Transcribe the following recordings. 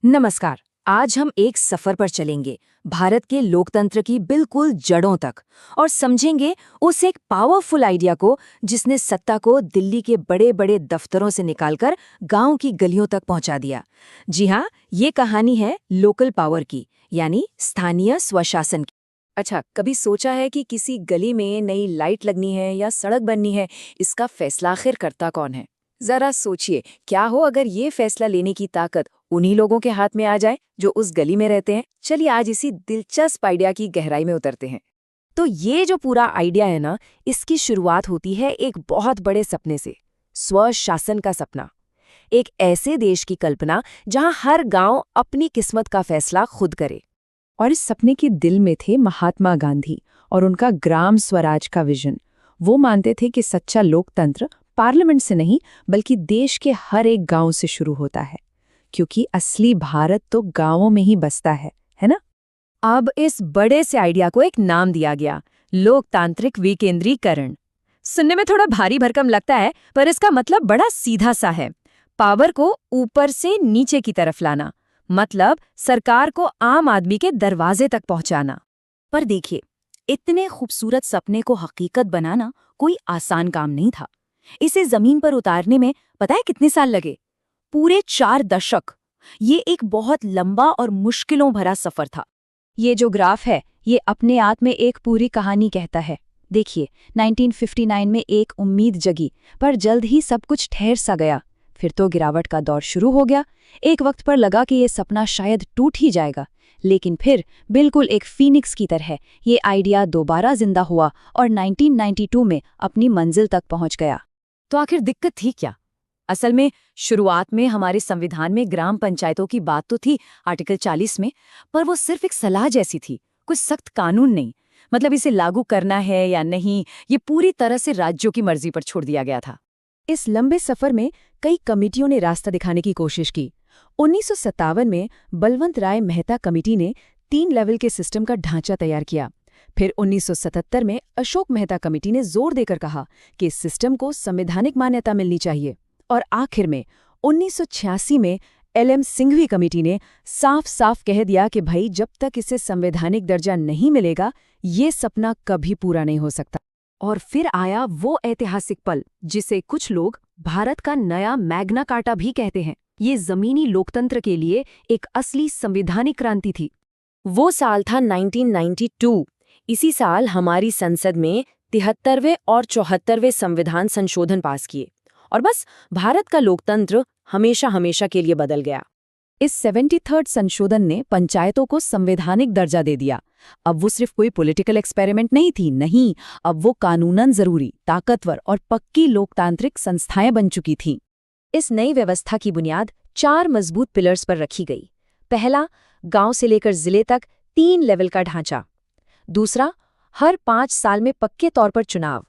नमस्कार। आज हम एक सफर पर चलेंगे भारत के लोकतंत्र की बिल्कुल जड़ों तक और समझेंगे उस एक पावरफुल आइडिया को जिसने सत्ता को दिल्ली के बड़े बड़े दफ्तरों से निकालकर गांव की गलियों तक पहुंचा दिया। जी हाँ, ये कहानी है लोकल पावर की, यानी स्थानीय स्वशासन की। अच्छा, कभी सोचा है कि किसी गली में नई लाइट लगनी है या सड़क बननी है, इसका फैसला आखिर करता कौन है? जरा सोचिए, क्या हो अगर ये फैसला लेने की ताकत उन्हीं लोगों के हाथ में आ जाए जो उस गली में रहते हैं। चलिए आज इसी दिलचस्प आइडिया की गहराई में उतरते हैं। तो ये जो पूरा आइडिया है ना, इसकी शुरुआत होती है एक बहुत बड़े सपने से, स्वशासन का सपना। एक ऐसे देश की कल्पना जहां हर गांव अपनी किस्मत का फैसला खुद करे। और इस सपने के दिल में थे महात्मा गांधी और उनका ग्राम स्वराज का विजन। वो मानते थे कि सच्चा लोकतंत्र पार्लियामेंट से नहीं बल्कि देश के हर एक गांव से शुरू होता है, क्योंकि असली भारत तो गांवों में ही बसता है ना? अब इस बड़े से आइडिया को एक नाम दिया गया, लोकतांत्रिक विकेंद्रीकरण। सुनने में थोड़ा भारी भरकम लगता है, पर इसका मतलब बड़ा सीधा सा है। पावर को ऊपर से नीचे की तरफ लाना, मतलब सरकार को आम आदमी के दरवाजे तक पहुंचाना। पर देखिए, इतने खूबसूरत सपने को हकीकत बनाना कोई आसान काम नहीं था। इसे जमीन पर उतारने में पता है कितने साल लगे? पूरे 4 दशक। ये एक बहुत लंबा और मुश्किलों भरा सफर था। ये जो ग्राफ है, ये अपने आप में एक पूरी कहानी कहता है। देखिए, 1959 में एक उम्मीद जगी, पर जल्द ही सब कुछ ठहर सा गया। फिर तो गिरावट का दौर शुरू हो गया। एक वक्त पर लगा कि ये सपना शायद टूट ही जाएगा, लेकिन फिर बिल्कुल एक फीनिक्स की तरह ये आइडिया दोबारा जिंदा हुआ और 1992 में अपनी मंजिल तक पहुंच गया। तो आखिर दिक्कत थी क्या? असल में शुरुआत में हमारे संविधान में ग्राम पंचायतों की बात तो थी, आर्टिकल 40 में, पर वो सिर्फ एक सलाह जैसी थी, कुछ सख्त कानून नहीं। मतलब इसे लागू करना है या नहीं, ये पूरी तरह से राज्यों की मर्जी पर छोड़ दिया गया था। इस लंबे सफर में कई कमिटियों ने रास्ता दिखाने की कोशिश की। 1957 में बलवंत राय मेहता कमेटी ने 3 लेवल के सिस्टम का ढांचा तैयार किया। फिर 1977 में अशोक मेहता कमेटी ने जोर देकर कहा कि इस सिस्टम को संवैधानिक मान्यता मिलनी चाहिए। और आखिर में 1986 में LM सिंघवी कमेटी ने साफ साफ कह दिया कि भाई, जब तक इसे संवैधानिक दर्जा नहीं मिलेगा, ये सपना कभी पूरा नहीं हो सकता। और फिर आया वो ऐतिहासिक पल जिसे कुछ लोग भारत का नया मैग्ना कार्टा भी कहते हैं। ये जमीनी लोकतंत्र के लिए एक असली संवैधानिक क्रांति थी। वो साल था 1992। इसी साल हमारी संसद में 73वें और 74वें संविधान संशोधन पास किए और बस भारत का लोकतंत्र हमेशा हमेशा के लिए बदल गया। इस 73rd संशोधन ने पंचायतों को संवैधानिक दर्जा दे दिया। अब वो सिर्फ कोई पॉलिटिकल एक्सपेरिमेंट नहीं थी, नहीं, अब वो कानूनन जरूरी, ताकतवर और पक्की लोकतांत्रिक संस्थाएं बन चुकी थीं। इस नई व्यवस्था की बुनियाद 4 मजबूत पिलर्स पर रखी गई। पहला, गांव से लेकर जिले तक 3 लेवल का ढांचा। दूसरा, हर 5 साल में पक्के तौर पर चुनाव,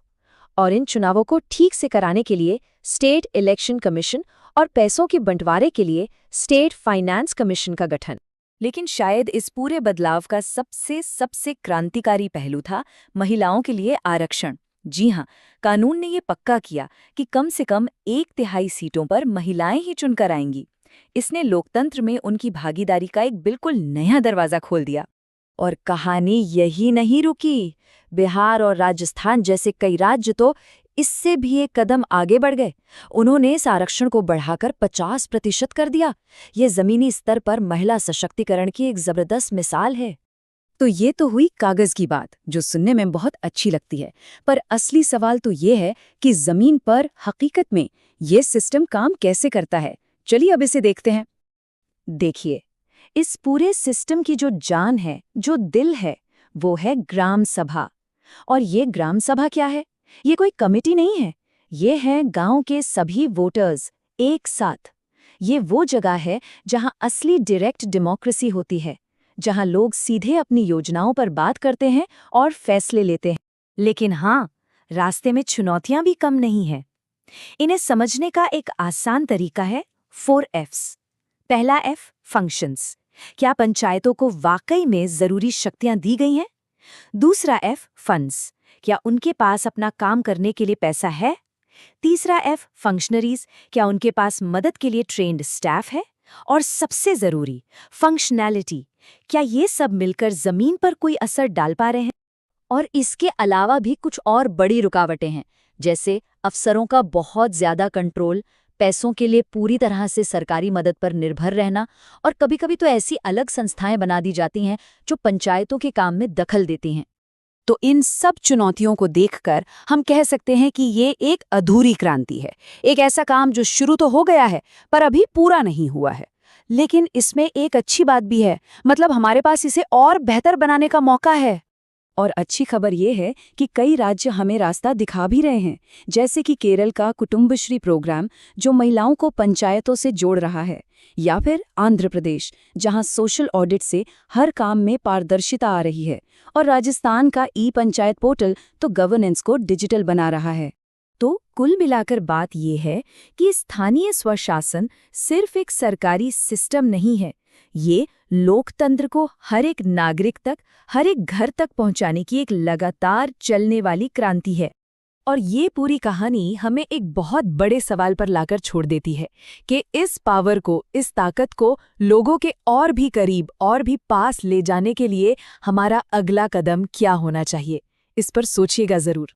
और इन चुनावों को ठीक से कराने के लिए स्टेट इलेक्शन कमीशन और पैसों के बंटवारे के लिए स्टेट फाइनेंस कमीशन का गठन। लेकिन शायद इस पूरे बदलाव का सबसे क्रांतिकारी पहलू था महिलाओं के लिए आरक्षण। जी हाँ, कानून ने ये पक्का किया कि कम से कम 1/3 सीटों पर महिलाएं ही चुनकर आएंगी। इसने लोकतंत्र में उनकी भागीदारी का एक बिल्कुल नया दरवाजा खोल दिया। और कहानी यही नहीं रुकी। बिहार और राजस्थान जैसे कई राज्य तो इससे भी एक कदम आगे बढ़ गए। उन्होंने इस आरक्षण को बढ़ाकर 50% कर दिया। ये जमीनी स्तर पर महिला सशक्तिकरण की एक जबरदस्त मिसाल है। तो ये तो हुई कागज की बात, जो सुनने में बहुत अच्छी लगती है, पर असली सवाल तो ये है कि जमीन पर हकीकत में ये सिस्टम काम कैसे करता है। चलिए अब इसे देखते हैं। देखिए, इस पूरे सिस्टम की जो जान है, जो दिल है, वो है ग्राम सभा। और ये ग्राम सभा क्या है? ये कोई कमेटी नहीं है, ये है गांव के सभी वोटर्स एक साथ। ये वो जगह है जहां असली डायरेक्ट डेमोक्रेसी होती है, जहां लोग सीधे अपनी योजनाओं पर बात करते हैं और फैसले लेते हैं। लेकिन हाँ, रास्ते में चुनौतियां भी कम नहीं हैं। इन्हें समझने का एक आसान तरीका है 4 F's। पहला F, फंक्शंस। क्या पंचायतों को वाकई में जरूरी शक्तियां दी गई हैं? दूसरा F, फंड्स। क्या उनके पास अपना काम करने के लिए पैसा है? तीसरा F फंक्शनरीज, क्या उनके पास मदद के लिए ट्रेंड स्टाफ है? और सबसे जरूरी फंक्शनैलिटी, क्या ये सब मिलकर जमीन पर कोई असर डाल पा रहे हैं? और इसके अलावा भी कुछ और बड़ी रुकावटें हैं, जैसे अफसरों का बहुत ज्यादा कंट्रोल, पैसों के लिए पूरी तरह से सरकारी मदद पर निर्भर रहना, और कभी-कभी तो ऐसी अलग संस्थाएं बना दी जाती हैं जो पंचायतों के काम में दखल देती हैं। तो इन सब चुनौतियों को देखकर हम कह सकते हैं कि ये एक अधूरी क्रांति है, एक ऐसा काम जो शुरू तो हो गया है पर अभी पूरा नहीं हुआ है। लेकिन इसमें एक अच्छी बात भी है, मतलब हमारे पास इसे और बेहतर बनाने का मौका है। और अच्छी खबर ये है कि कई राज्य हमें रास्ता दिखा भी रहे हैं, जैसे कि केरल का कुटुंबश्री प्रोग्राम जो महिलाओं को पंचायतों से जोड़ रहा है, या फिर आंध्र प्रदेश जहां सोशल ऑडिट से हर काम में पारदर्शिता आ रही है, और राजस्थान का ई-पंचायत पोर्टल तो गवर्नेंस को डिजिटल बना रहा है। तो कुल मिलाकर बात यह है कि स्थानीय स्वशासन सिर्फ एक सरकारी सिस्टम नहीं है, ये लोकतंत्र को हर एक नागरिक तक, हर एक घर तक पहुंचाने की एक लगातार चलने वाली क्रांति है। और ये पूरी कहानी हमें एक बहुत बड़े सवाल पर लाकर छोड़ देती है कि इस पावर को, इस ताकत को लोगों के और भी करीब, और भी पास ले जाने के लिए हमारा अगला कदम क्या होना चाहिए। इस पर सोचिएगा जरूर।